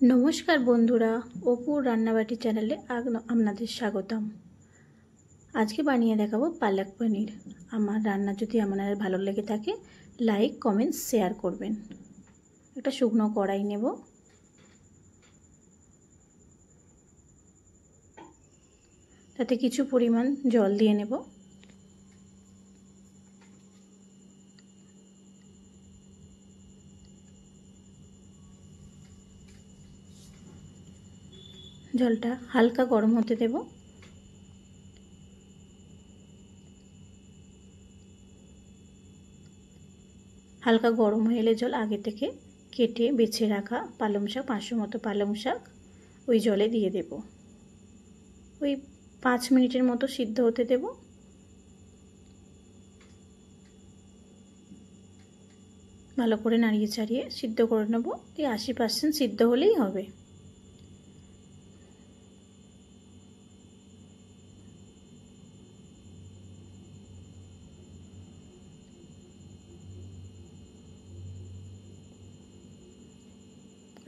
नमस्कार बंधुरा অপুর রান্নাবাটি চ্যানেলে আপনাদের স্বাগতম। আজকে বানিয়ে দেখাবো পালক পনির। আমার রান্না যদি আপনাদের ভালো লেগে থাকে লাইক কমেন্ট শেয়ার করবেন। একটা শুকনো কড়াই নেব, তাতে কিছু পরিমাণ জল দিয়ে নেব। জলটা হালকা গরম হতে দেব। হালকা গরম হয়ে এলে জল আগে থেকে কেটে বেছে রাখা পালং শাক 500 মতো পালং শাক ওই জলে দিয়ে দেব। ওই 5 মিনিটের মতো সিদ্ধ হতে দেব। ভালো করে নাড়িয়ে চাড়িয়ে সিদ্ধ করে নেব। এই 80% সিদ্ধ হলেই হবে।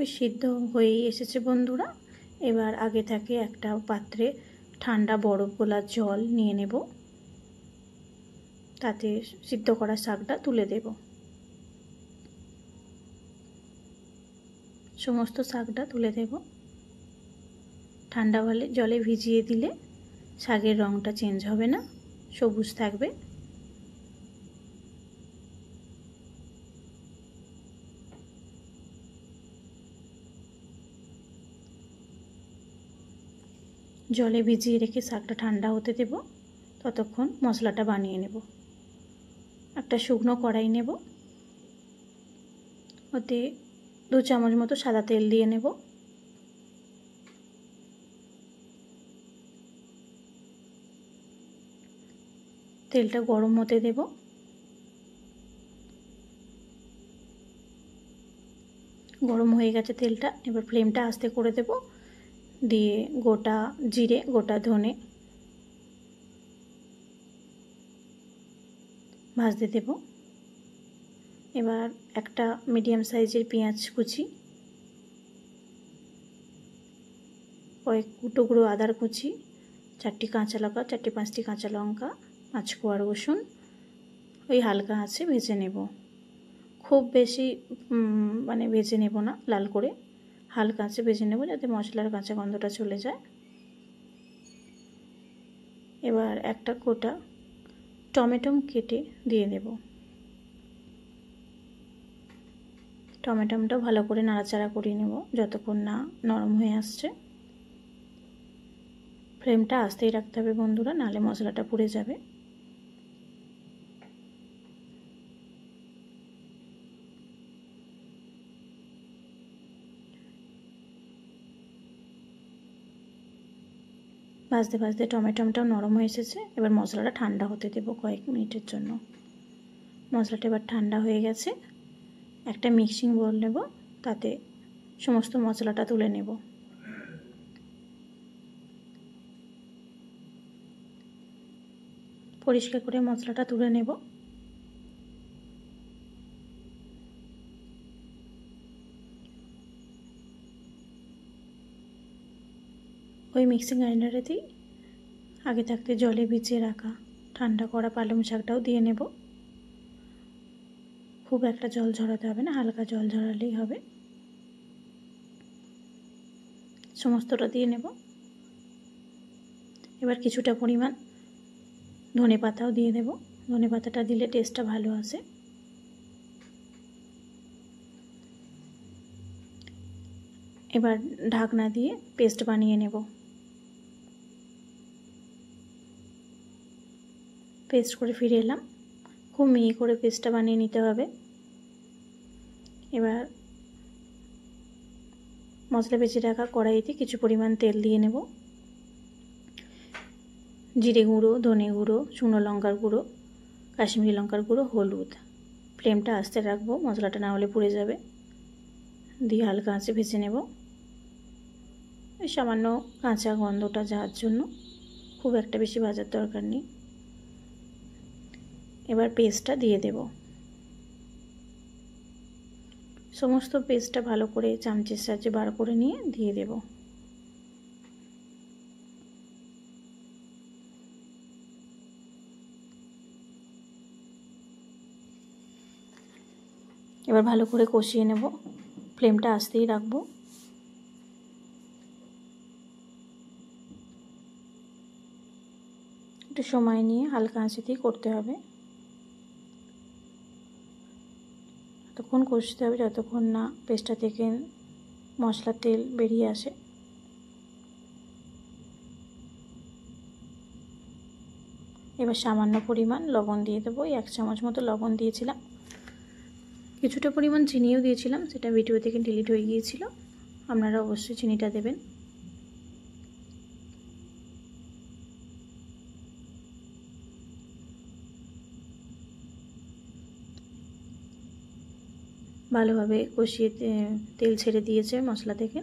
ওই সিদ্ধ হয়েই এসেছে বন্ধুরা। এবার আগে থেকে একটা পাত্রে ঠান্ডা বরফ গোলা জল নিয়ে নেব, তাতে সিদ্ধ করা শাকটা তুলে দেব। সমস্ত শাকটা তুলে দেব। ঠান্ডা জলে ভিজিয়ে দিলে শাকের রঙটা চেঞ্জ হবে না, সবুজ থাকবে। জলে ভিজিয়ে রেখে শাকটা ঠান্ডা হতে দেব। ততক্ষণ মশলাটা বানিয়ে নেব। একটা শুকনো কড়াই নেব, ওতে 2 চামচ মতো সাদা তেল দিয়ে নেব। তেলটা গরম হতে দেব। গরম হয়ে গেছে তেলটা, এবার ফ্লেমটা আস্তে করে দেব। দিয়ে গোটা জিরে গোটা ধনে ভাজতে দেব। এবার একটা মিডিয়াম সাইজের পেঁয়াজ কুচি, কয়েক টুকরো আদার কুচি, 4টি কাঁচা লঙ্কা 4-5টি কাঁচা লঙ্কা, 5 কোয়া রসুন ওই হালকা আঁচে ভেজে নেব। খুব বেশি ভেজে নেব না লাল করে, হালকা আঁচে ভেজে নেব যাতে মশলার কাঁচা গন্ধটা চলে যায়। এবার একটা গোটা টমেটো কেটে দিয়ে দেব। টমেটোটা ভালো করে নাড়াচাড়া করে নেব যতক্ষণ না নরম হয়ে আসছে। ফ্লেমটা আস্তেই রাখতে হবে বন্ধুরা, নাহলে মশলাটা পুড়ে যাবে। ভাজতে ভাজতে টমেটোটাও নরম হয়ে এসেছে। এবার মশলাটা ঠান্ডা হতে দেব কয়েক মিনিটের জন্য। মশলাটা এবার ঠান্ডা হয়ে গেছে। একটা মিক্সিং বোল নেব, তাতে সমস্ত মশলাটা তুলে নেব। পরিষ্কার করে মশলাটা তুলে নেব। ওই মিক্সিং গ্রাইন্ডারেতেই আগে থাকতে জলে ভিজিয়ে রাখা ঠান্ডা করা পালং শাকটাও দিয়ে নেব। খুব একটা জল ঝরাতে হবে না, হালকা জল ঝরালেই হবে। সমস্তটা দিয়ে নেব। এবার কিছুটা পরিমাণ ধনে পাতাও দিয়ে দেব। ধনে পাতাটা দিলে টেস্টটা ভালো আসে। এবার ঢাকনা দিয়ে পেস্ট বানিয়ে নেব। পেস্ট করে ফিরে এলাম। খুব মিহি করে পেস্টটা বানিয়ে নিতে হবে। এবার মশলা বেঁচে রাখা কড়াইতে কিছু পরিমাণ তেল দিয়ে নেব। জিরে গুঁড়ো, ধনে গুঁড়ো, শুকনো লঙ্কার গুঁড়ো, কাশ্মীরি লঙ্কার গুঁড়ো, হলুদ। ফ্লেমটা আস্তে রাখবো, মশলাটা না হলে পুড়ে যাবে। দিয়ে হালকা আঁচে ভেজে নেব। সামান্য কাঁচা গন্ধটা যাওয়ার জন্য, খুব একটা বেশি ভাজার দরকার নেই। এবার পেস্টটা দিয়ে দেব। সমস্ত পেস্টটা ভালো করে চামচের সাহায্যে বার করে নিয়ে দিয়ে দেব। এবার ভালো করে কষিয়ে নেব, ফ্লেমটা আস্তেই রাখবো। একটু সময় নিয়ে হালকা আঁচেতেই করতে হবে, ততক্ষণ কষতে হবে যতক্ষণ না পেস্টটা থেকে মশলার তেল বেরিয়ে আসে। এবার সামান্য পরিমাণ লবণ দিয়ে দেবো, 1 চামচ মতো লবণ দিয়েছিলাম, কিছুটা পরিমাণ চিনিও দিয়েছিলাম, সেটা ভিডিও থেকে ডিলিট হয়ে গিয়েছিল। আপনারা অবশ্যই চিনিটা দেবেন। ভালোভাবে কষিয়ে তেল ছেড়ে দিয়েছে মশলা থেকে।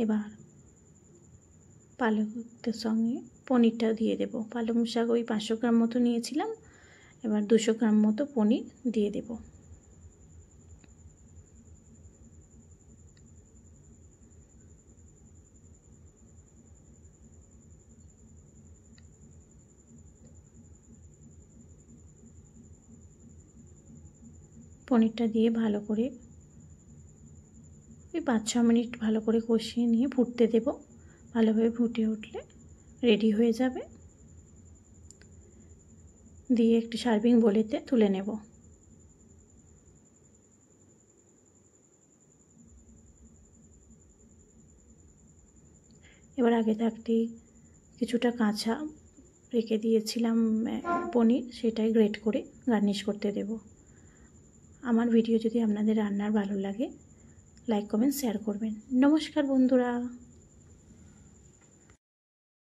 এবার পালকের সঙ্গে পনিরটা দিয়ে দেব। পালং শাক ওই 500 গ্রাম মতো নিয়েছিলাম, এবার 200 গ্রাম মতো পনির দিয়ে দেব। পনিরটা দিয়ে ভালো করে ওই 5-6 মিনিট ভালো করে কষিয়ে নিয়ে ফুটতে দেব। ভালোভাবে ফুটে উঠলে রেডি হয়ে যাবে। দিয়ে একটি সার্ভিং বোলেতে তুলে নেব। এবার আগে থাকতেই কিছুটা কাঁচা রেখে দিয়েছিলাম পনির, সেটাই গ্রেট করে গার্নিশ করতে দেব। আমার ভিডিও যদি আপনাদের রান্নার ভালো লাগে, লাইক কমেন্ট শেয়ার করবেন। নমস্কার বন্ধুরা।